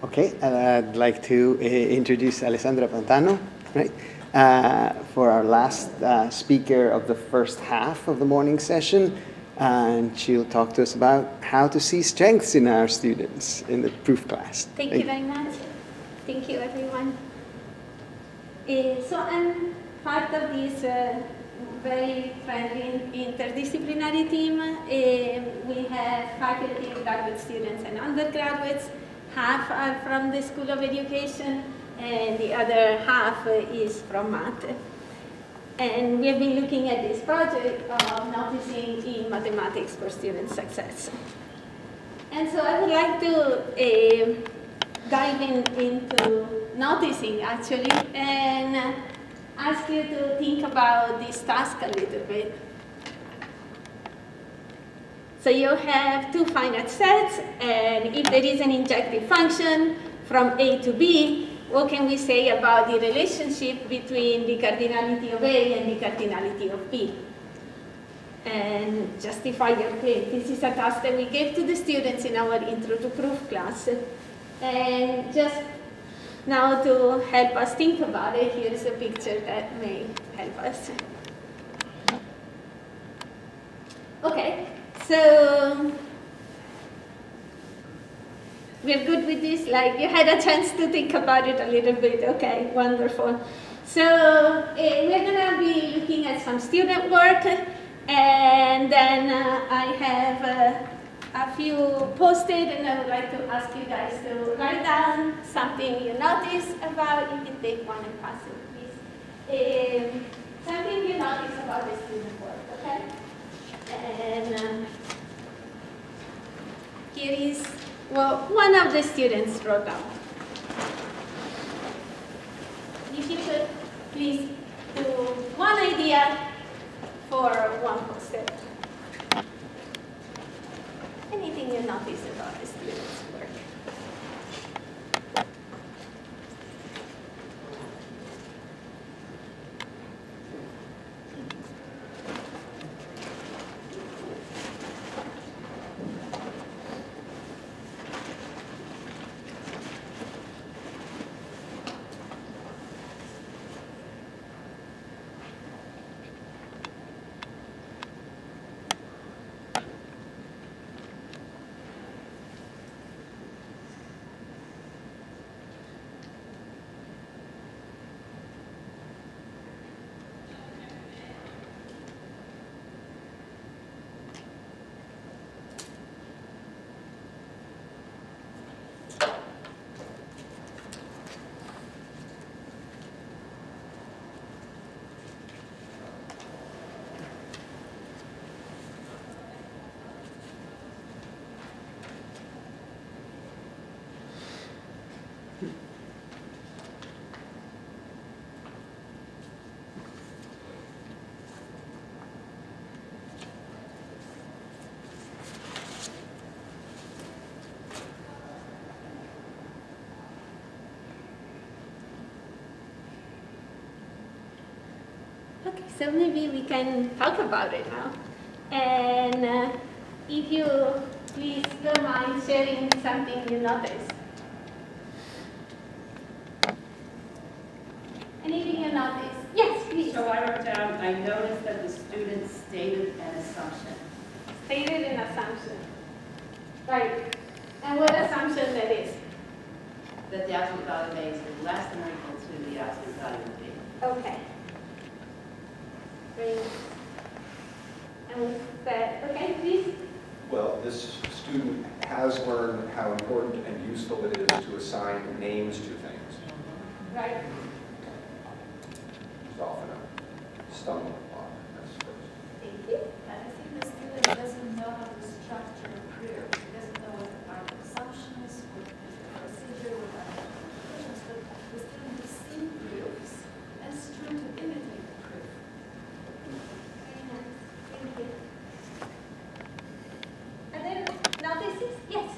Okay, I'd like to introduce Alessandra Pantano, right, for our last speaker of the first half of the morning session. And she'll talk to us about how to see strengths in our students in the proof class. Thank you very much. Thank you, everyone. So I'm part of this very friendly interdisciplinary team. We have faculty, graduate students, and undergraduates. Half are from the School of Education, and the other half is from math. And we have been looking at this project of noticing in mathematics for student success. And so I would like to dive into noticing, actually, and ask you to think about this task a little bit. So you have two finite sets, and if there is an injective function from A to B, what can we say about the relationship between the cardinality of A and the cardinality of B? And justify your claim. This is a task that we gave to the students in our Intro to Proof class. And just now to help us think about it, here's a picture that may help us. Okay, so we're good with this? Like, you had a chance to think about it a little bit. Okay, wonderful. So we're going to be looking at some student work, and then I have a few posted, and I would like to ask you guys to write down something you notice about. You can take one and pass it, please. Something you notice about the student work, okay? And here is what one of the students wrote down. If you could please do one idea for one poster. Anything you notice about the students' work? Okay, so maybe we can talk about it now. And if you please don't mind sharing something you noticed. Anything you noticed? Yes, please. So I wrote down, I noticed that the students stated an assumption. Stated an assumption. Right. And what assumption that is? That the absolute value of A is less than or equal to the absolute value of B. Okay. Great. And with that, okay, please. Well, this student has learned how important and useful it is to assign names to things. Right. It's often a stumbling block, I suppose. Thank you. I think the student doesn't know how to structure a proof. He doesn't know what are the assumptions, what is the procedure, what are the conclusions, but the student has seen proofs and is trying to imitate the proof. Very nice. Thank you. And then notices? Yes.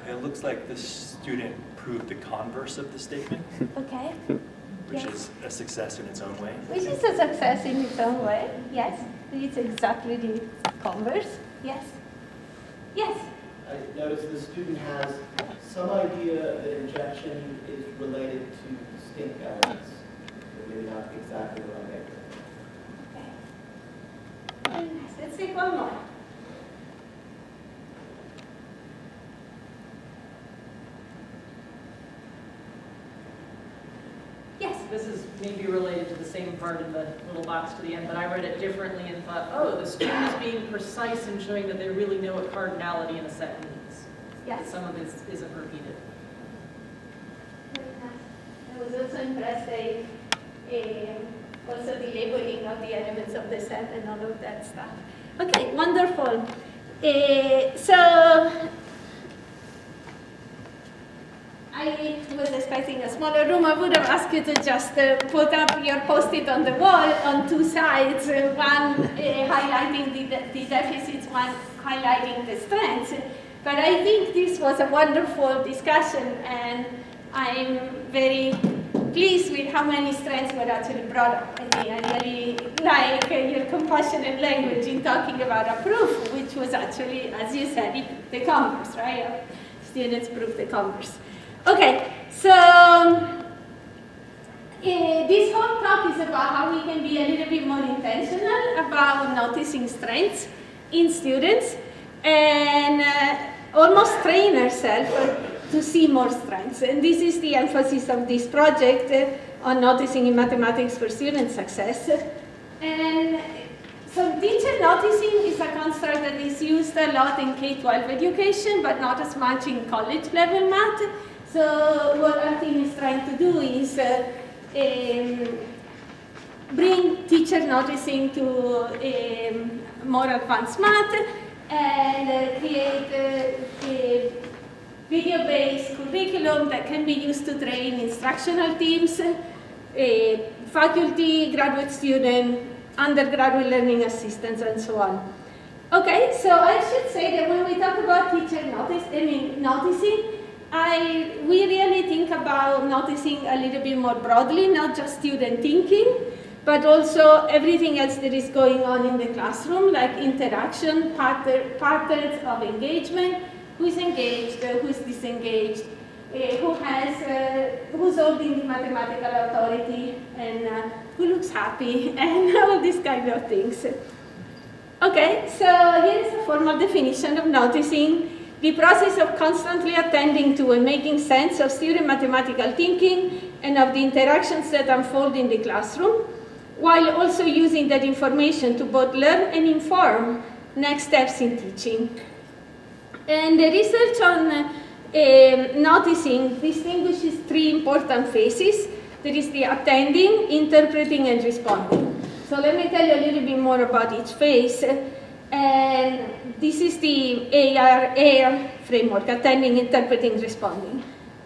It looks like the student proved the converse of the statement, Okay. which Yes. is a success in its own way. Which is a success in its own way. Yes. It's exactly the converse. Yes. Yes. I noticed the student has some idea that injection is related to distinct elements, but maybe not exactly the right answer. Okay. Let's take one more. Yes. This is maybe related to the same part in the little box to the end, but I read it differently and thought, oh, the student is being precise and showing that they really know what cardinality in a set means. Yes. That some of this isn't repeated. Very nice. I was also impressed by also the labeling of the elements of the set and all of that stuff. Okay, wonderful. So I was expecting a smaller room. I would have asked you to just put up your post-it on the wall on two sides, one highlighting the deficits, one highlighting the strengths. But I think this was a wonderful discussion, and I'm very pleased with how many strengths were actually brought up. I really like your compassionate language in talking about a proof, which was actually, as you said, the converse, right? Students prove the converse. Okay, so this whole talk is about how we can be a little bit more intentional about noticing strengths in students and almost train ourselves to see more strengths. And this is the emphasis of this project on noticing in mathematics for student success. And so teacher noticing is a construct that is used a lot in K-12 education, but not as much in college level math. So what our team is trying to do is bring teacher noticing to more advanced math and create a video-based curriculum that can be used to train instructional teams, faculty, graduate student, undergraduate learning assistants, and so on. Okay, so I should say that when we talk about teacher noticing, we really think about noticing a little bit more broadly, not just student thinking, but also everything else that is going on in the classroom, like interaction, patterns of engagement, who's engaged, who's disengaged, who's holding the mathematical authority, and who looks happy, and all these kind of things. Okay, so here is a formal definition of noticing: the process of constantly attending to and making sense of student mathematical thinking and of the interactions that unfold in the classroom, while also using that information to both learn and inform next steps in teaching. And the research on noticing distinguishes three important phases. There is the attending, interpreting, and responding. So let me tell you a little bit more about each phase. And this is the AR framework: attending, interpreting, responding.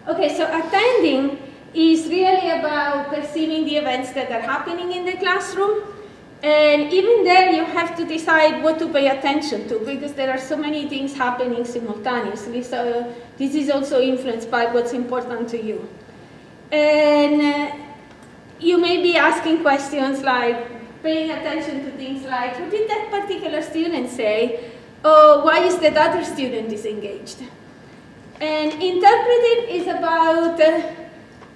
Okay, so attending is really about perceiving the events that are happening in the classroom. And even there, you have to decide what to pay attention to, because there are so many things happening simultaneously. So this is also influenced by what's important to you. And you may be asking questions like, paying attention to things like, what did that particular student say? Or why is that other student disengaged? And interpreting is about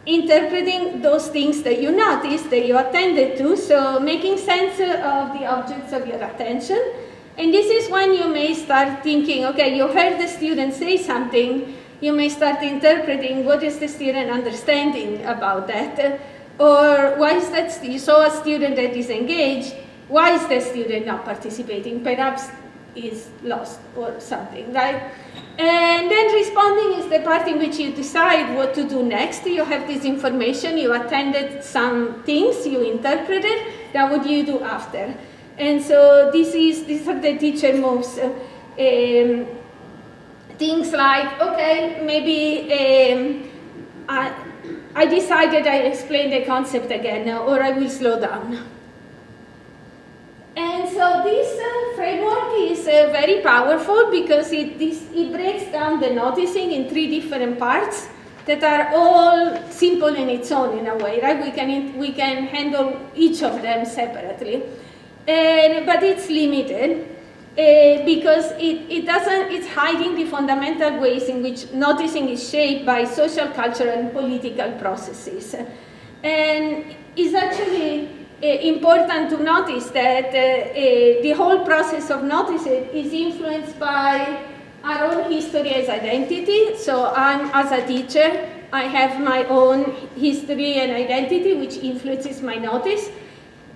interpreting those things that you noticed, that you attended to, so making sense of the objects of your attention. And this is when you may start thinking, okay, you heard the student say something, you may start interpreting what is the student understanding about that, or why is that, you saw a student that is engaged, why is the student not participating? Perhaps is lost or something, right? And then responding is the part in which you decide what to do next. You have this information, you attended some things, you interpreted, then what do you do after? And so these are the teacher moves. Things like, okay, maybe I decided I explained the concept again, or I will slow down. And so this framework is very powerful because it breaks down the noticing in three different parts that are all simple in its own in a way, right? We can handle each of them separately, but it's limited. because it's hiding the fundamental ways in which noticing is shaped by social, cultural, and political processes. And it's actually important to notice that the whole process of noticing is influenced by our own history as identity. So I'm, as a teacher, I have my own history and identity, which influences my notice,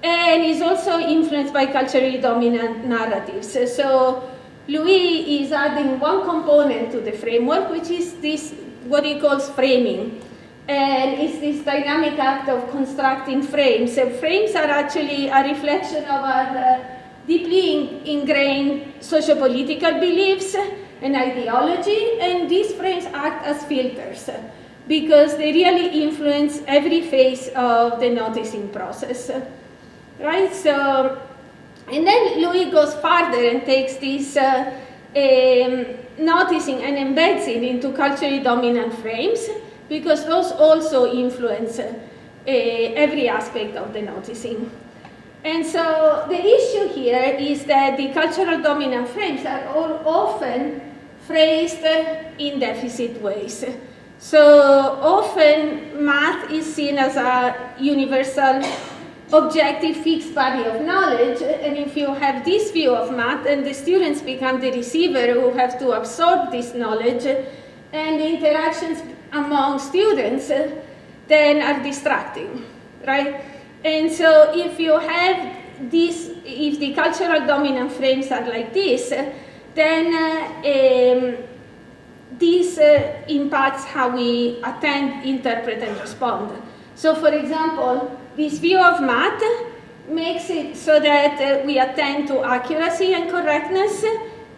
and is also influenced by culturally dominant narratives. So Louis is adding one component to the framework, which is this, what he calls framing. And it's this dynamic act of constructing frames. So frames are actually a reflection of our deeply ingrained socio-political beliefs and ideology, and these frames act as filters because they really influence every phase of the noticing process, right? So, and then Louis goes further and takes this noticing and embeds it into culturally dominant frames, because those also influence every aspect of the noticing. And so the issue here is that the cultural dominant frames are often phrased in deficit ways. So often math is seen as a universal, objective, fixed body of knowledge, and if you have this view of math, then the students become the receiver who have to absorb this knowledge, and the interactions among students then are distracting, right? And so if you have this, if the cultural dominant frames are like this, then this impacts how we attend, interpret, and respond. So for example, this view of math makes it so that we attend to accuracy and correctness,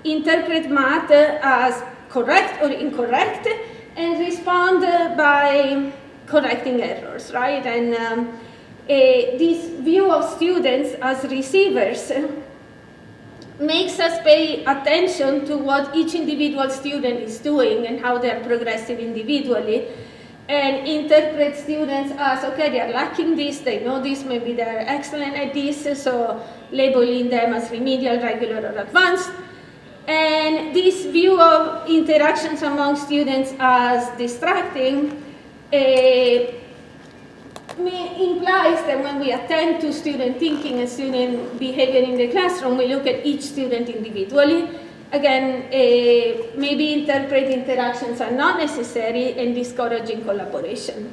interpret math as correct or incorrect, and respond by correcting errors, right? And this view of students as receivers makes us pay attention to what each individual student is doing and how they're progressing individually, and interpret students as, okay, they're lacking this, they know this, maybe they're excellent at this, so labeling them as remedial, regular, or advanced. And this view of interactions among students as distracting implies that when we attend to student thinking and student behavior in the classroom, we look at each student individually. Again, maybe interpret interactions are not necessary and discouraging collaboration.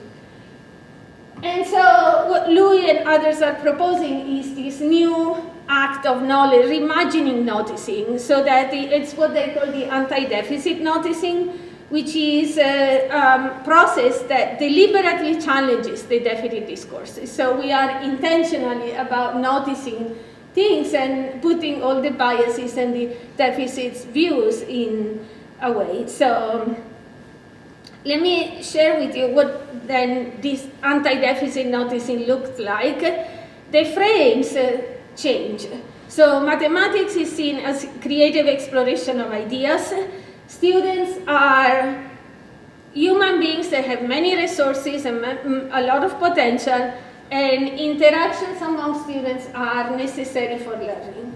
And so what Louis and others are proposing is this new act of knowledge, reimagining noticing, so that it's what they call the anti-deficit noticing, which is a process that deliberately challenges the deficit discourses. So we are intentionally about noticing things and putting all the biases and the deficits views in a way. So let me share with you what then this anti-deficit noticing looks like. The frames change. So mathematics is seen as creative exploration of ideas. Students are human beings that have many resources and a lot of potential, and interactions among students are necessary for learning.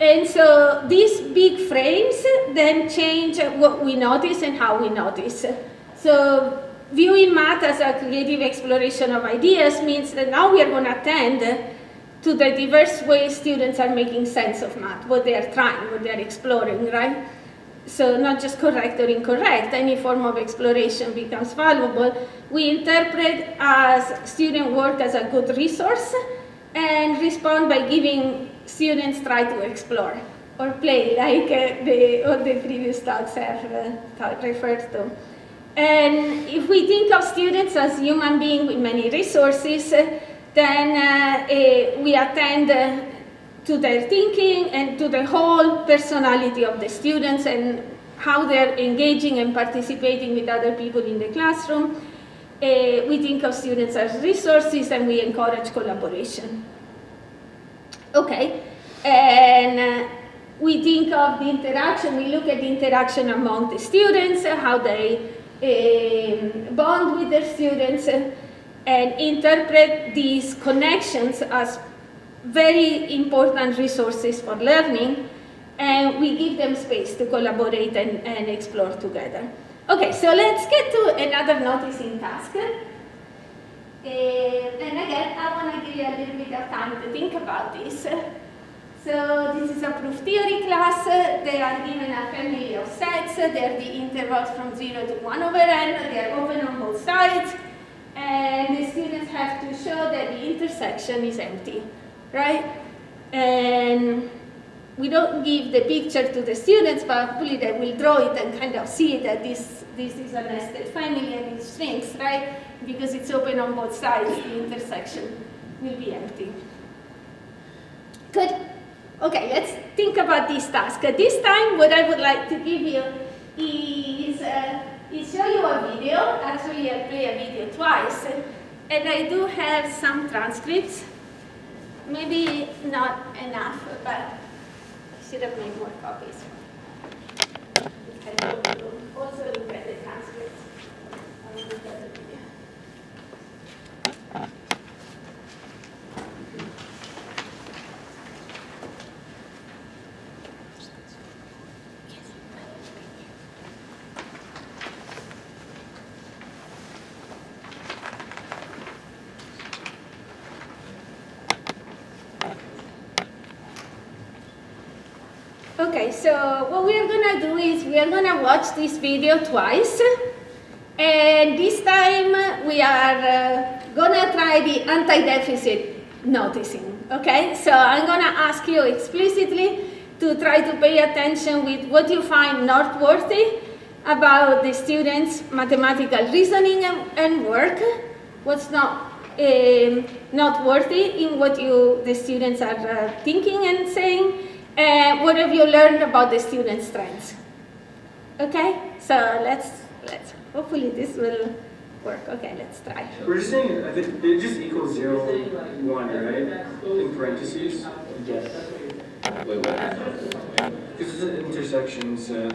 And so these big frames then change what we notice and how we notice. So viewing math as a creative exploration of ideas means that now we are going to attend to the diverse ways students are making sense of math, what they are trying, what they are exploring, right? So not just correct or incorrect, any form of exploration becomes valuable. We interpret as student work as a good resource and respond by giving students try to explore or play, like all the previous talks have referred to. And if we think of students as human beings with many resources, then we attend to their thinking and to the whole personality of the students and how they're engaging and participating with other people in the classroom. We think of students as resources and we encourage collaboration. Okay, and we think of the interaction, we look at the interaction among the students, how they bond with their students, and interpret these connections as very important resources for learning, and we give them space to collaborate and explore together. Okay, so let's get to another noticing task. And again, I want to give you a little bit of time to think about this. So this is a proof theory class. They are given a family of sets. They're the intervals from 0 to 1 over n. They're open on both sides. And the students have to show that the intersection is empty, right? And we don't give the picture to the students, but hopefully they will draw it and kind of see that this is a nested family and it shrinks, right? Because it's open on both sides, the intersection will be empty. Good. Okay, let's think about this task. This time, what I would like to give you is show you a video. Actually, I play a video twice. And I do have some transcripts. Maybe not enough, but I should have made more copies. Also look at the transcripts. I will look at the video. Okay, so what we are going to do is we are going to watch this video twice. And this time we are going to try the anti-deficit noticing. Okay, so I'm going to ask you explicitly to try to pay attention with what you find noteworthy about the students' mathematical reasoning and work, what's not noteworthy in what the students are thinking and saying, and what have you learned about the students' strengths? Okay, so let's hopefully this will work. Okay, let's try. We're just saying it just equals 0, 1, right? In parentheses. Yes. Wait, what? Because it's an intersection set.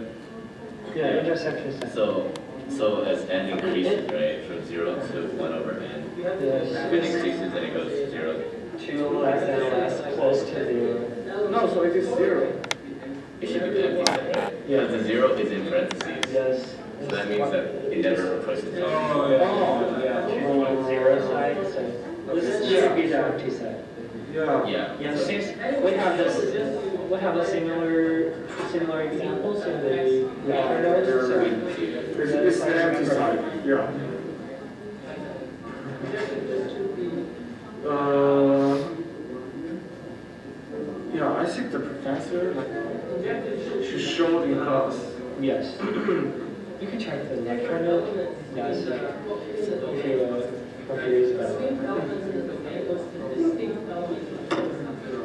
Yeah, intersection set. So as n increases, right, from 0 to 1 over n, Yes. if it increases, then it goes to 0. 2 less than less, close to 0. No, so it is 0. It should be empty, right? Yeah. But the 0 is in parentheses. Yes. So that means that it never approaches 0. Oh, yeah. 0 side, so this should be the empty side. Yeah. Yeah. Yeah, since we have the similar examples in the lecture notes, so It's the empty side. Yeah. Yeah, I think the professor should show in class. yes. You can check the lecture note. Yes. If you're confused about it.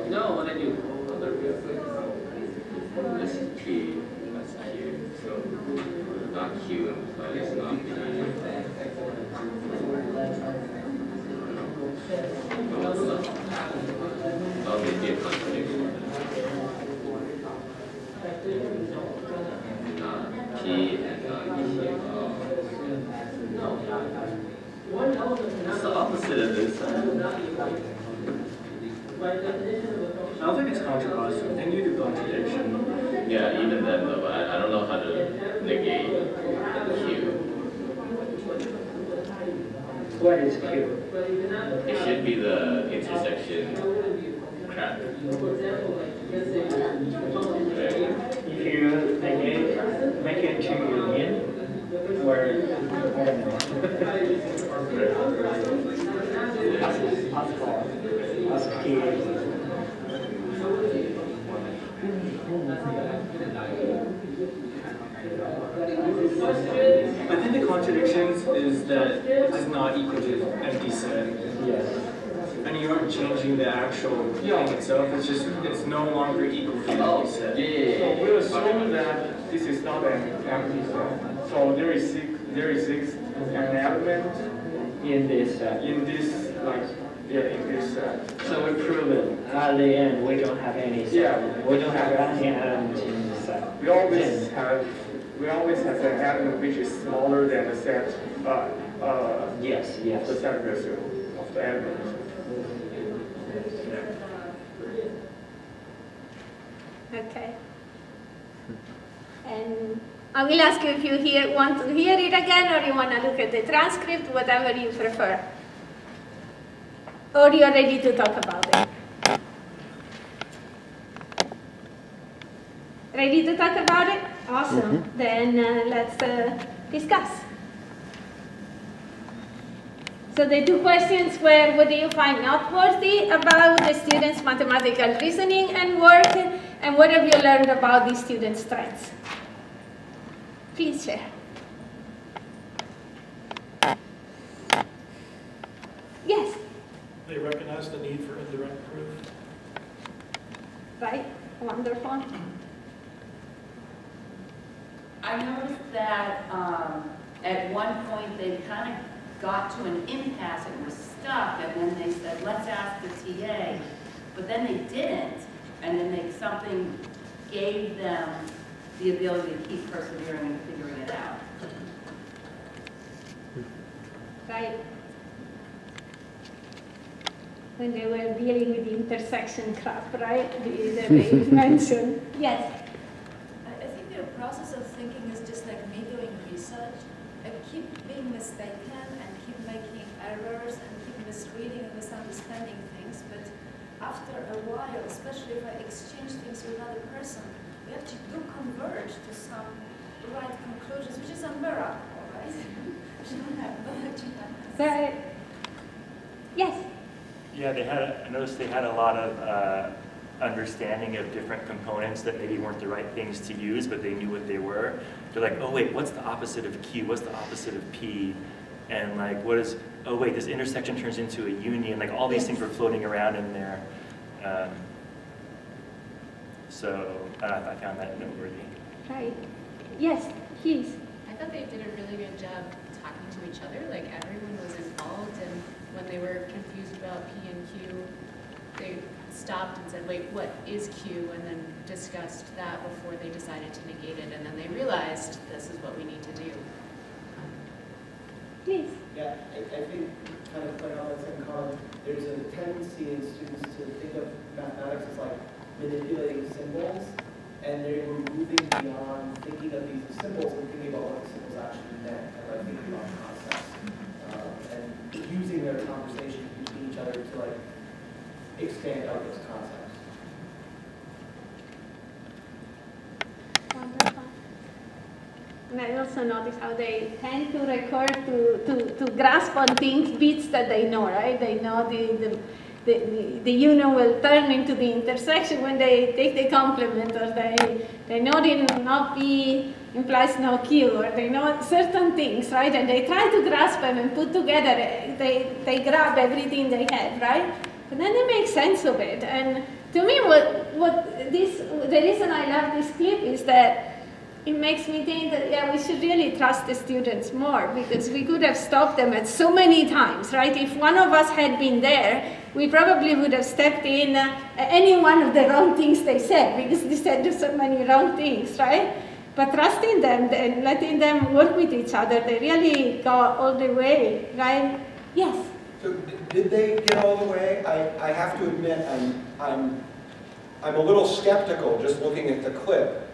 No, what I do? This is P, that's Q. So not Q implies not P. Oh, they did contradiction. Not P and not Q. It's the opposite of this. I don't think it's controversial. I think you do contradiction. Yeah, even then though, I don't know how to negate Q. What is Q? It should be the intersection crap. Right? If you make it to union, where I don't know. Ask Q. I think the contradictions is that it is not equal to empty set. Yes. And you aren't changing the actual thing itself, it's no longer equal to empty set. Yeah. We assume that this is not an empty set. So there exists an element In this set. in this set. So we prove it. At the end, we don't have any set. Yeah. We don't have any element in the set. We always have an element which is smaller than the set Yes, of the yes. set value of the element. Okay. And I will ask you if you want to hear it again, or you want to look at the transcript, whatever you prefer. Or you're ready to talk about it. Ready to talk about it? Awesome. Then let's discuss. So the two questions were, what do you find noteworthy about the students' mathematical reasoning and work, and what have you learned about the students' strengths? Please share. Yes? They recognize the need for indirect proof. Right? Wonderful. I noticed that at one point they kind of got to an impasse and were stuck, and then they said, let's ask the TA. But then they didn't, and then something gave them the ability to keep persevering and figuring it out. Right? When they were dealing with the intersection crap, right? That they mentioned. Yes? I think their process of thinking is just like me doing research. I keep being mistaken and keep making errors and keep misreading and misunderstanding things. But after a while, especially if I exchange things with another person, we actually do converge to some right conclusions, which is a miracle, right? Right. Yes? Yeah, I noticed they had a lot of understanding of different components that maybe weren't the right things to use, but they knew what they were. They're like, oh wait, what's the opposite of Q? What's the opposite of P? And like, oh wait, this intersection turns into a union. Like all these things were floating around in there. So I found that noteworthy. Right. Yes, please. I thought they did a really good job talking to each other. Like everyone was involved, and when they were confused about P and Q, they stopped and said, wait, what is Q? And then discussed that before they decided to negate it. And then they realized this is what we need to do. Please. Yeah, I think kind of like on that second comment, there's a tendency in students to think of mathematics as like manipulating symbols, and they were moving beyond thinking of these as symbols and thinking about what the symbols actually meant, and like thinking about concepts, and using their conversation between each other to like expand out those concepts. Wonderful. And I also notice how they tend to recur to grasp on things, bits that they know, right? They know the union will turn into the intersection when they take the complement, or they know the not P implies no Q, or they know certain things, right? And they try to grasp them and put together, they grab everything they have, right? But then they make sense of it. And to me, the reason I love this clip is that it makes me think that, yeah, we should really trust the students more, because we could have stopped them at so many times, right? If one of us had been there, we probably would have stepped in any one of the wrong things they said, because they said so many wrong things, right? But trusting them and letting them work with each other, they really go all the way, right? Yes? So did they get all the way? I have to admit, I'm a little skeptical just looking at the clip.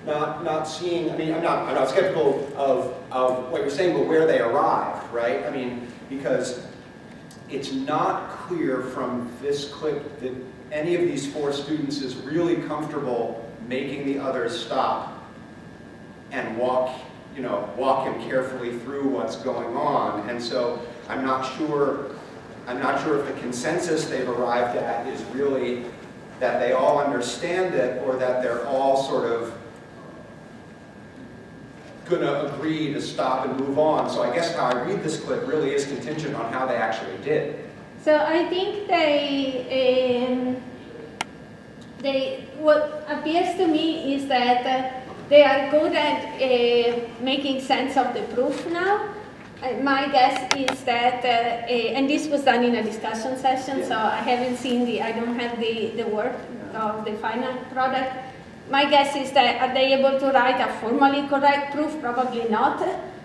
Not seeing, I mean, I'm not skeptical of what you're saying, but where they arrived, right? I mean, because it's not clear from this clip that any of these four students is really comfortable making the others stop and walk him carefully through what's going on. And so I'm not sure if the consensus they've arrived at is really that they all understand it, or that they're all sort of going to agree to stop and move on. So I guess how I read this clip really is contingent on how they actually did. So I think what appears to me is that they are good at making sense of the proof now. My guess is that, and this was done in a discussion session, so I haven't seen I don't have the work of the final product. My guess is that, are they able to write a formally correct proof? Probably not.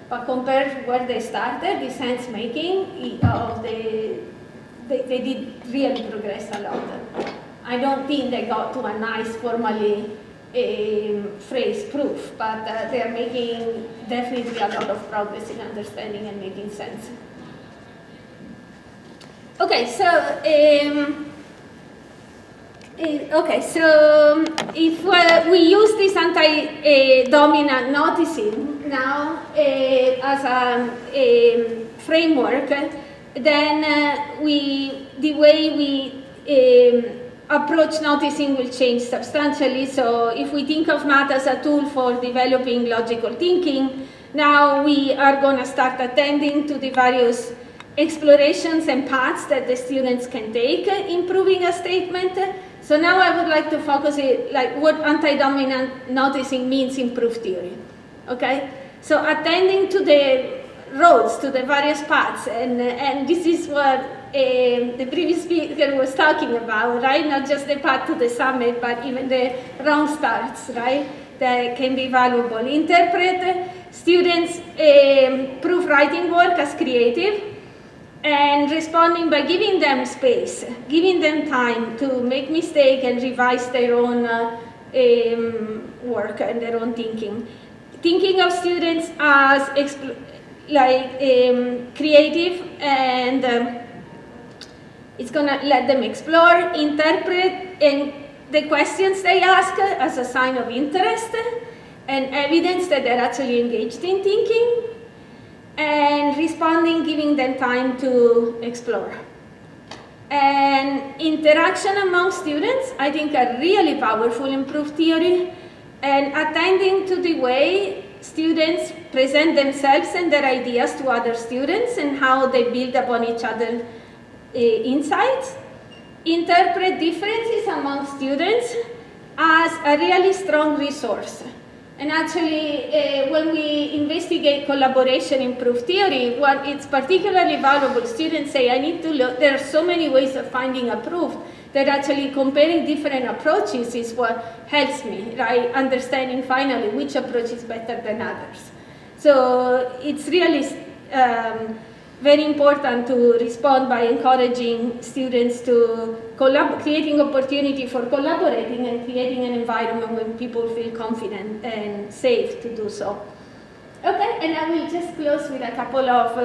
But compared to where they started, the sense making, they did really progress a lot. I don't think they got to a nice formally phrase proof, but they're making definitely a lot of progress in understanding and making sense. Okay, so if we use this anti-dominant noticing now as a framework, then the way we approach noticing will change substantially. So if we think of math as a tool for developing logical thinking, now we are going to start attending to the various explorations and paths that the students can take in proving a statement. So now I would like to focus it like what anti-dominant noticing means in proof theory. Okay, so attending to the roads, to the various paths, and this is what the previous speaker was talking about, right? Not just the path to the summit, but even the wrong starts, right? That can be valuable. Interpret students' proof writing work as creative, and responding by giving them space, giving them time to make mistakes and revise their own work and their own thinking. Thinking of students as creative, and it's going to let them explore, interpret, and the questions they ask as a sign of interest and evidence that they're actually engaged in thinking, and responding, giving them time to explore. And interaction among students, I think, are really powerful in proof theory, and attending to the way students present themselves and their ideas to other students and how they build upon each other's insights. Interpret differences among students as a really strong resource. And actually, when we investigate collaboration in proof theory, what it's particularly valuable, students say, I need to look, there are so many ways of finding a proof that actually comparing different approaches is what helps me, right? Understanding finally which approach is better than others. So it's really very important to respond by encouraging students to creating opportunity for collaborating and creating an environment where people feel confident and safe to do so. Okay, and I will just close with a couple of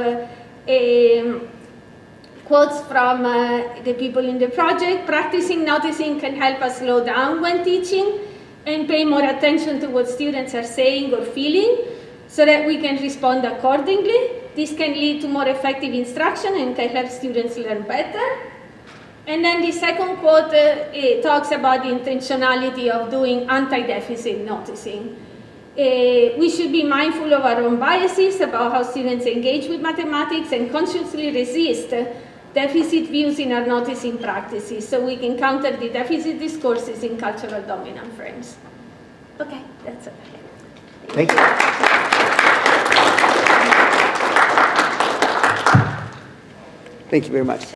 quotes from the people in the project. Practicing noticing can help us slow down when teaching and pay more attention to what students are saying or feeling so that we can respond accordingly. This can lead to more effective instruction and can help students learn better. And then the second quote talks about the intentionality of doing anti-deficit noticing. We should be mindful of our own biases about how students engage with mathematics and consciously resist deficit views in our noticing practices so we can counter the deficit discourses in cultural dominant frames. Okay, that's it. Thank you. Thank you very much.